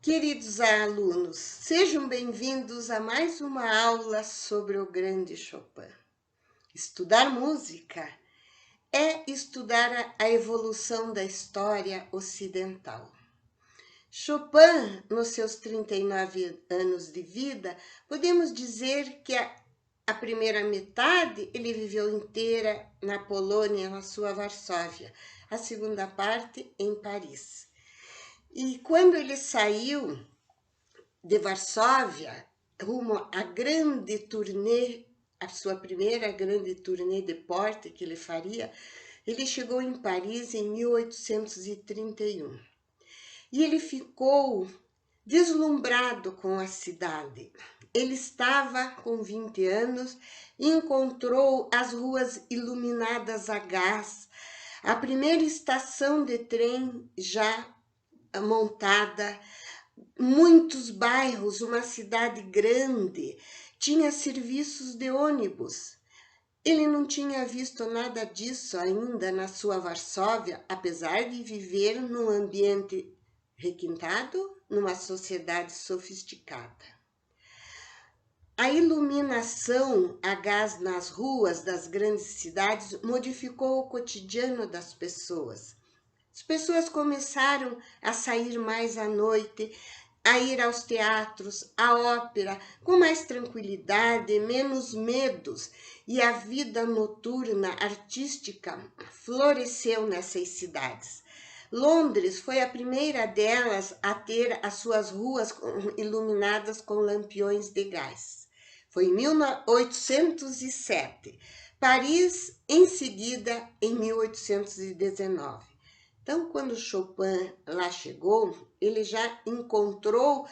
Queridos alunos, sejam bem-vindos a mais uma aula sobre o grande Chopin. Estudar música é estudar a evolução da história ocidental. Chopin, nos seus 39 anos de vida, podemos dizer que a primeira metade ele viveu inteira na Polônia, na sua Varsóvia, a segunda parte em Paris. E quando ele saiu de Varsóvia, rumo à grande turnê, a sua primeira grande turnê de porte que ele faria, ele chegou em Paris em 1831. E ele ficou deslumbrado com a cidade. Ele estava com 20 anos e encontrou as ruas iluminadas a gás, a primeira estação de trem já montada, muitos bairros, uma cidade grande, tinha serviços de ônibus. Ele não tinha visto nada disso ainda na sua Varsóvia, apesar de viver num ambiente requintado, numa sociedade sofisticada. A iluminação a gás nas ruas das grandes cidades modificou o cotidiano das pessoas. As pessoas começaram a sair mais à noite, a ir aos teatros, à ópera, com mais tranquilidade, menos medos, e a vida noturna artística floresceu nessas cidades. Londres foi a primeira delas a ter as suas ruas iluminadas com lampiões de gás. Foi em 1807. Paris, em seguida, em 1819. Então, quando Chopin lá chegou, ele já encontrou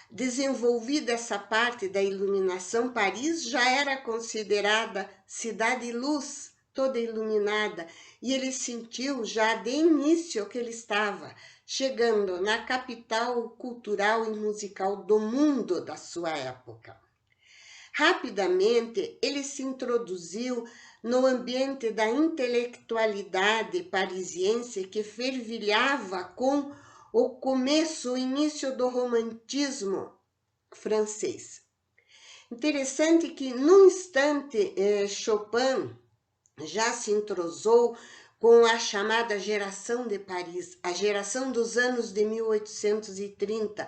desenvolvida essa parte da iluminação. Paris já era considerada cidade-luz, toda iluminada, e ele sentiu já de início que ele estava chegando na capital cultural e musical do mundo da sua época. Rapidamente, ele se introduziu no ambiente da intelectualidade parisiense que fervilhava com o começo, o início do romantismo francês. Interessante que, num instante, Chopin já se entrosou com a chamada geração de Paris, a geração dos anos de 1830,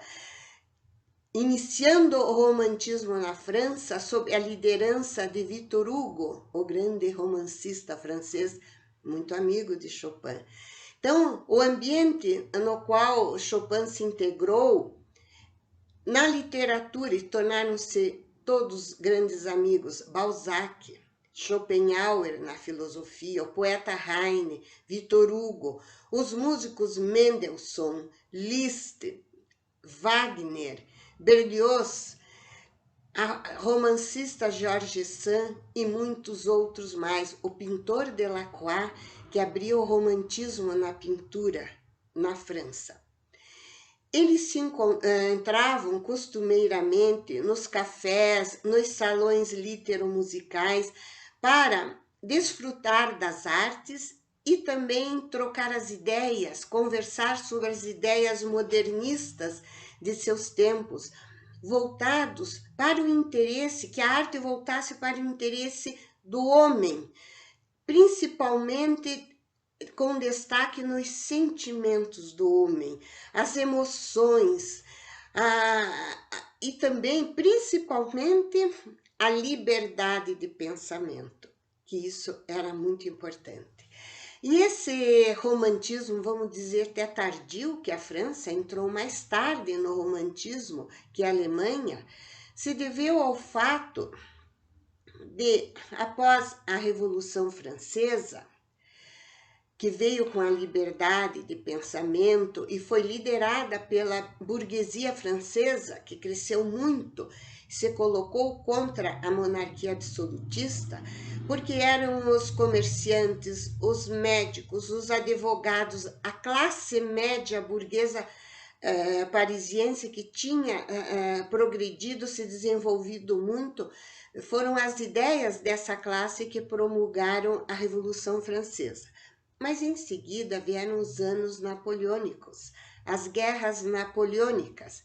iniciando o romantismo na França sob a liderança de Victor Hugo, o grande romancista francês, muito amigo de Chopin. Então, o ambiente no qual Chopin se integrou na literatura e tornaram-se todos grandes amigos, Balzac, Schopenhauer na filosofia, o poeta Heine, Victor Hugo, os músicos Mendelssohn, Liszt, Wagner, Berlioz, a romancista Georges Sand e muitos outros mais, o pintor Delacroix, que abriu o romantismo na pintura na França. Eles se entravam costumeiramente nos cafés, nos salões litero-musicais para desfrutar das artes e também trocar as ideias, conversar sobre as ideias modernistas de seus tempos, voltados para o interesse, que a arte voltasse para o interesse do homem, principalmente com destaque nos sentimentos do homem, as emoções, e também, principalmente, a liberdade de pensamento, que isso era muito importante. E esse romantismo, vamos dizer, até tardio, que a França entrou mais tarde no romantismo que a Alemanha, se deveu ao fato de, após a Revolução Francesa, que veio com a liberdade de pensamento e foi liderada pela burguesia francesa, que cresceu muito, se colocou contra a monarquia absolutista, porque eram os comerciantes, os médicos, os advogados, a classe média burguesa parisiense que tinha progredido, se desenvolvido muito, foram as ideias dessa classe que promulgaram a Revolução Francesa. Mas em seguida vieram os anos napoleônicos, as guerras napoleônicas.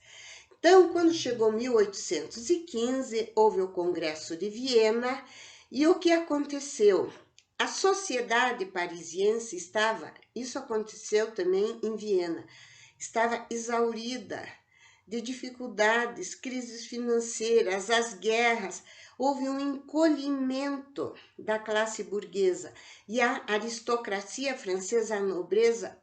Então, quando chegou 1815, houve o Congresso de Viena e o que aconteceu? A sociedade parisiense estava, isso aconteceu também em Viena, estava exaurida de dificuldades, crises financeiras, as guerras, houve um encolhimento da classe burguesa e a aristocracia francesa, a nobreza,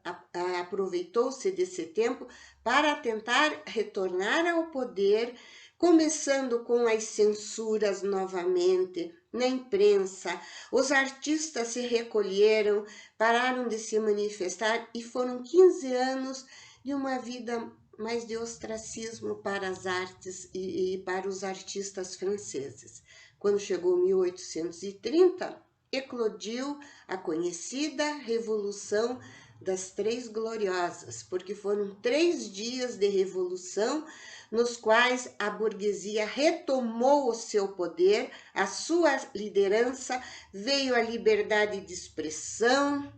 aproveitou-se desse tempo para tentar retornar ao poder, começando com as censuras novamente na imprensa. Os artistas se recolheram, pararam de se manifestar e foram 15 anos de uma vida mais de ostracismo para as artes e para os artistas franceses. Quando chegou 1830, eclodiu a conhecida Revolução das Três Gloriosas, porque foram 3 dias de revolução nos quais a burguesia retomou o seu poder, a sua liderança, veio a liberdade de expressão,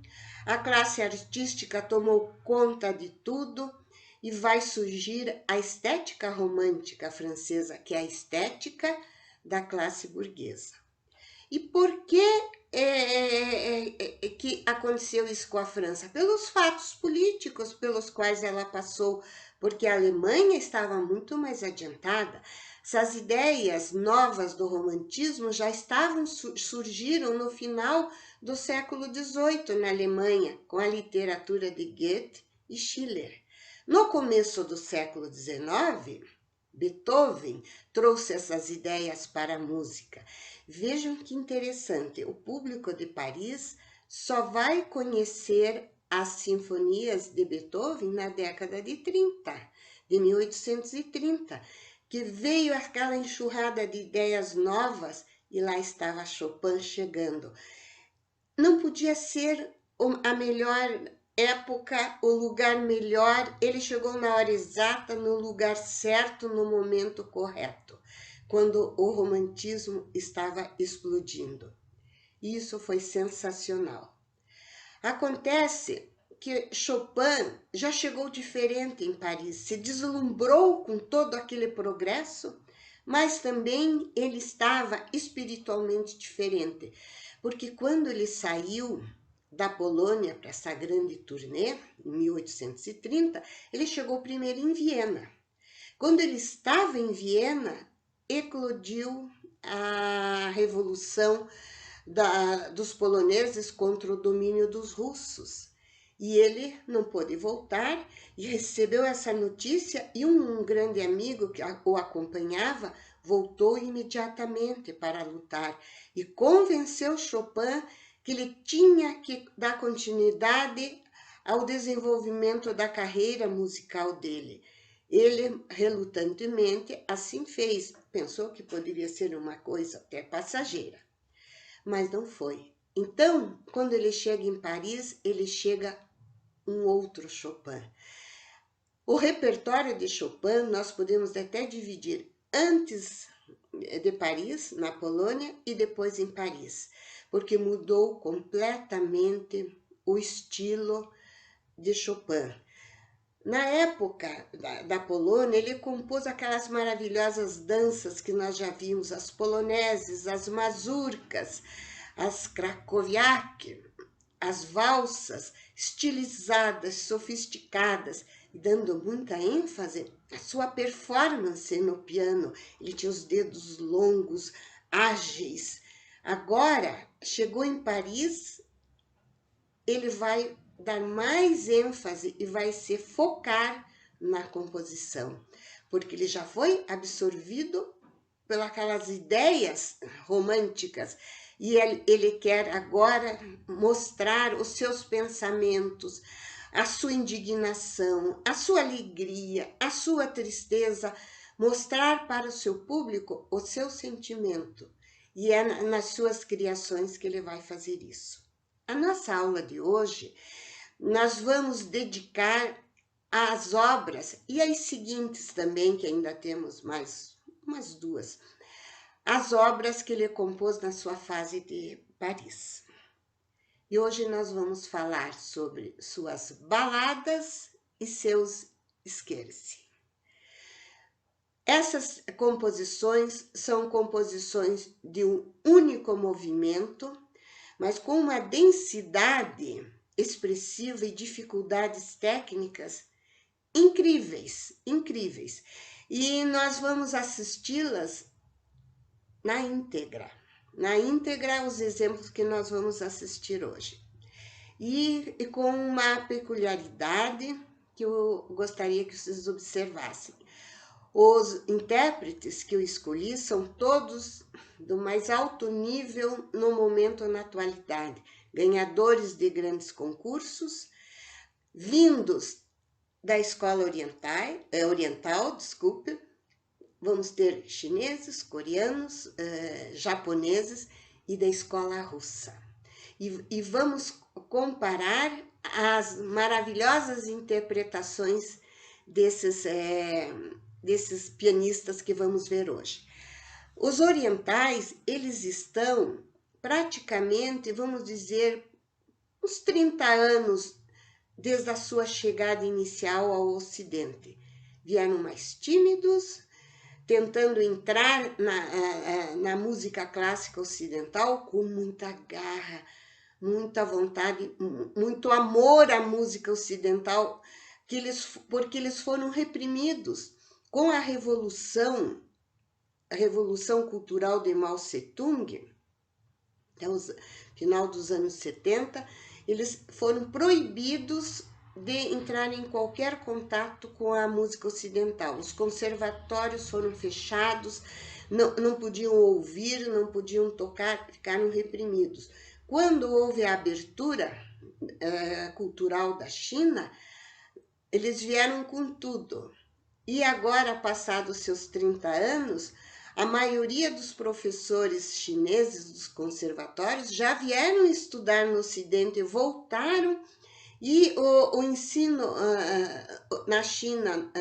a classe artística tomou conta de tudo e vai surgir a estética romântica francesa, que é a estética da classe burguesa. E por que que aconteceu isso com a França? Pelos fatos políticos pelos quais ela passou, porque a Alemanha estava muito mais adiantada. Essas ideias novas do romantismo já surgiram no final do século XVIII na Alemanha, com a literatura de Goethe e Schiller. No começo do século XIX, Beethoven trouxe essas ideias para a música. Vejam que interessante, o público de Paris só vai conhecer as sinfonias de Beethoven na década de 30, de 1830, que veio aquela enxurrada de ideias novas e lá estava Chopin chegando. Não podia ser a melhor época, o lugar melhor, ele chegou na hora exata, no lugar certo, no momento correto, quando o romantismo estava explodindo. Isso foi sensacional. Acontece que Chopin já chegou diferente em Paris, se deslumbrou com todo aquele progresso, mas também ele estava espiritualmente diferente, porque quando ele saiu da Polônia para essa grande turnê, em 1830, ele chegou primeiro em Viena. Quando ele estava em Viena, eclodiu a revolução dos poloneses contra o domínio dos russos. E ele não pôde voltar e recebeu essa notícia e um grande amigo que o acompanhava voltou imediatamente para lutar e convenceu Chopin que ele tinha que dar continuidade ao desenvolvimento da carreira musical dele. Ele, relutantemente, assim fez. Pensou que poderia ser uma coisa até passageira, mas não foi. Então, quando ele chega em Paris, ele chega um outro Chopin. O repertório de Chopin nós podemos até dividir antes de Paris, na Polônia, e depois em Paris, porque mudou completamente o estilo de Chopin. Na época da Polônia, ele compôs aquelas maravilhosas danças que nós já vimos, as poloneses, as mazurcas, as krakowiaki, as valsas estilizadas, sofisticadas, dando muita ênfase à sua performance no piano. Ele tinha os dedos longos, ágeis. Agora, chegou em Paris, ele vai dar mais ênfase e vai se focar na composição, porque ele já foi absorvido pelas ideias românticas e ele quer agora mostrar os seus pensamentos, a sua indignação, a sua alegria, a sua tristeza, mostrar para o seu público o seu sentimento. E é nas suas criações que ele vai fazer isso. A nossa aula de hoje, nós vamos dedicar às obras, e as seguintes também, que ainda temos mais umas 2, as obras que ele compôs na sua fase de Paris. e hoje nós vamos falar sobre suas baladas e seus scherzi. Essas composições são composições de um único movimento, mas com uma densidade expressiva e dificuldades técnicas incríveis, incríveis. E nós vamos assisti-las na íntegra. Na íntegra, os exemplos que nós vamos assistir hoje. E com uma peculiaridade que eu gostaria que vocês observassem. Os intérpretes que eu escolhi são todos do mais alto nível no momento, na atualidade. Ganhadores de grandes concursos, vindos da escola oriental, desculpe. Vamos ter chineses, coreanos, japoneses e da escola russa. E vamos comparar as maravilhosas interpretações desses pianistas que vamos ver hoje. Os orientais, eles estão praticamente, vamos dizer, uns 30 anos desde a sua chegada inicial ao Ocidente. Vieram mais tímidos, tentando entrar na música clássica ocidental com muita garra, muita vontade, muito amor à música ocidental, porque eles foram reprimidos com a revolução cultural de Mao Tse-tung, até o final dos anos 70, eles foram proibidos de entrar em qualquer contato com a música ocidental. Os conservatórios foram fechados, não podiam ouvir, não podiam tocar, ficaram reprimidos. Quando houve a abertura cultural da China, eles vieram com tudo. E agora, passados seus 30 anos, a maioria dos professores chineses dos conservatórios já vieram estudar no Ocidente e voltaram. E o ensino na China,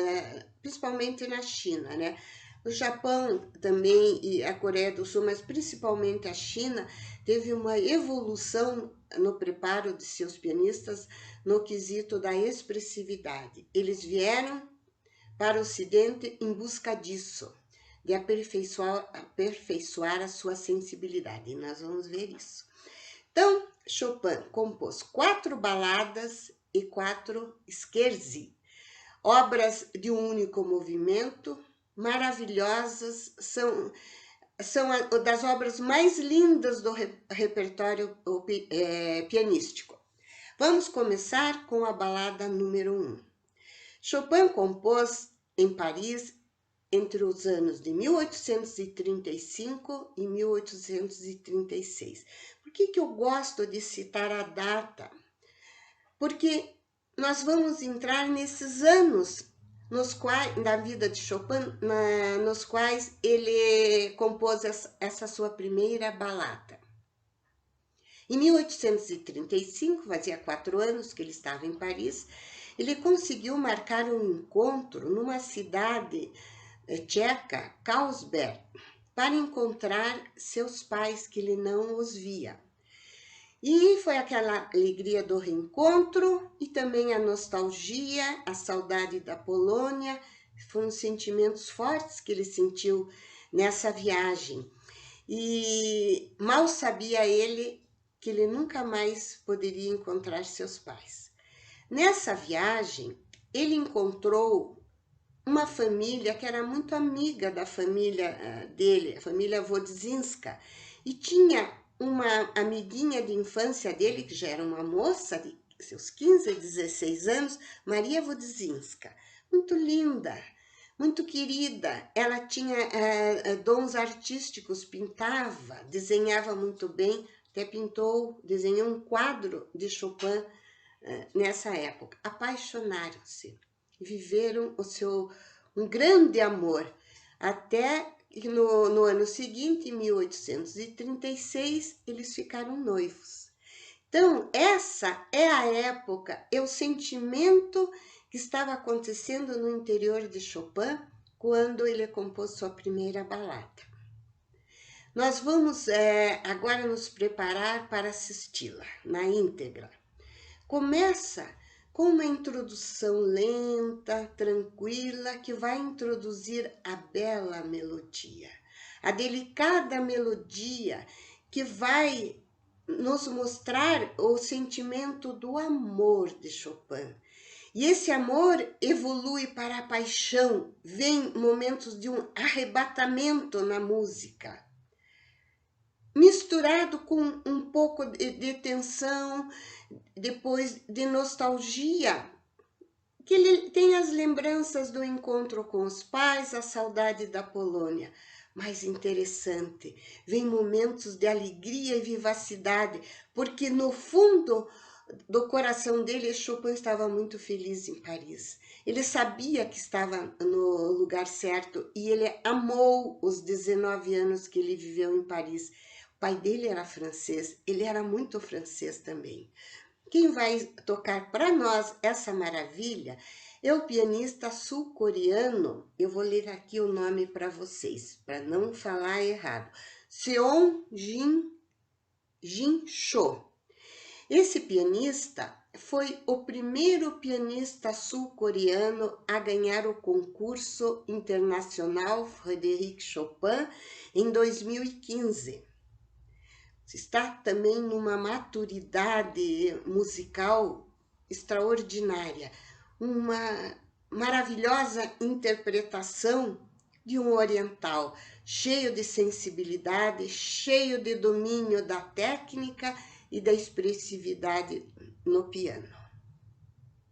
principalmente na China, né? O Japão também e a Coreia do Sul, mas principalmente a China, teve uma evolução no preparo de seus pianistas no quesito da expressividade. Eles vieram para o Ocidente em busca disso, de aperfeiçoar a sua sensibilidade. E nós vamos ver isso. Então, Chopin compôs 4 baladas e 4 scherzi, obras de um único movimento, maravilhosas, são das obras mais lindas do repertório pianístico. Vamos começar com a balada número 1. Chopin compôs em Paris entre os anos de 1835 e 1836. Por que eu gosto de citar a data? Porque nós vamos entrar nesses anos da vida de Chopin, nos quais ele compôs essa sua primeira balada. Em 1835, fazia 4 anos que ele estava em Paris, ele conseguiu marcar um encontro numa cidade tcheca, Carlsberg, para encontrar seus pais que ele não os via. E foi aquela alegria do reencontro e também a nostalgia, a saudade da Polônia, foram sentimentos fortes que ele sentiu nessa viagem. E mal sabia ele que ele nunca mais poderia encontrar seus pais. Nessa viagem, ele encontrou uma família que era muito amiga da família dele, a família Wodzinska, e tinha uma amiguinha de infância dele, que já era uma moça de seus 15 a 16 anos, Maria Wodzinska, muito linda, muito querida. Ela tinha dons artísticos, pintava, desenhava muito bem, até desenhou um quadro de Chopin nessa época. Apaixonaram-se, viveram um grande amor, até que no ano seguinte, em 1836, eles ficaram noivos. Então, essa é a época, é o sentimento que estava acontecendo no interior de Chopin quando ele compôs sua primeira balada. Nós vamos agora nos preparar para assisti-la na íntegra. Começa com uma introdução lenta, tranquila, que vai introduzir a bela melodia, a delicada melodia que vai nos mostrar o sentimento do amor de Chopin. E esse amor evolui para a paixão, vem momentos de um arrebatamento na música, misturado com um pouco de tensão, depois de nostalgia, que ele tem as lembranças do encontro com os pais, a saudade da Polônia. Mais interessante, vem momentos de alegria e vivacidade, porque no fundo do coração dele, Chopin estava muito feliz em Paris. Ele sabia que estava no lugar certo e ele amou os 19 anos que ele viveu em Paris. O pai dele era francês, ele era muito francês também. Quem vai tocar para nós essa maravilha é o pianista sul-coreano. Eu vou ler aqui o nome para vocês, para não falar errado. Seon Jin Cho. Esse pianista foi o primeiro pianista sul-coreano a ganhar o concurso internacional Frédéric Chopin em 2015. Está também numa maturidade musical extraordinária, uma maravilhosa interpretação de um oriental, cheio de sensibilidade, cheio de domínio da técnica e da expressividade no piano.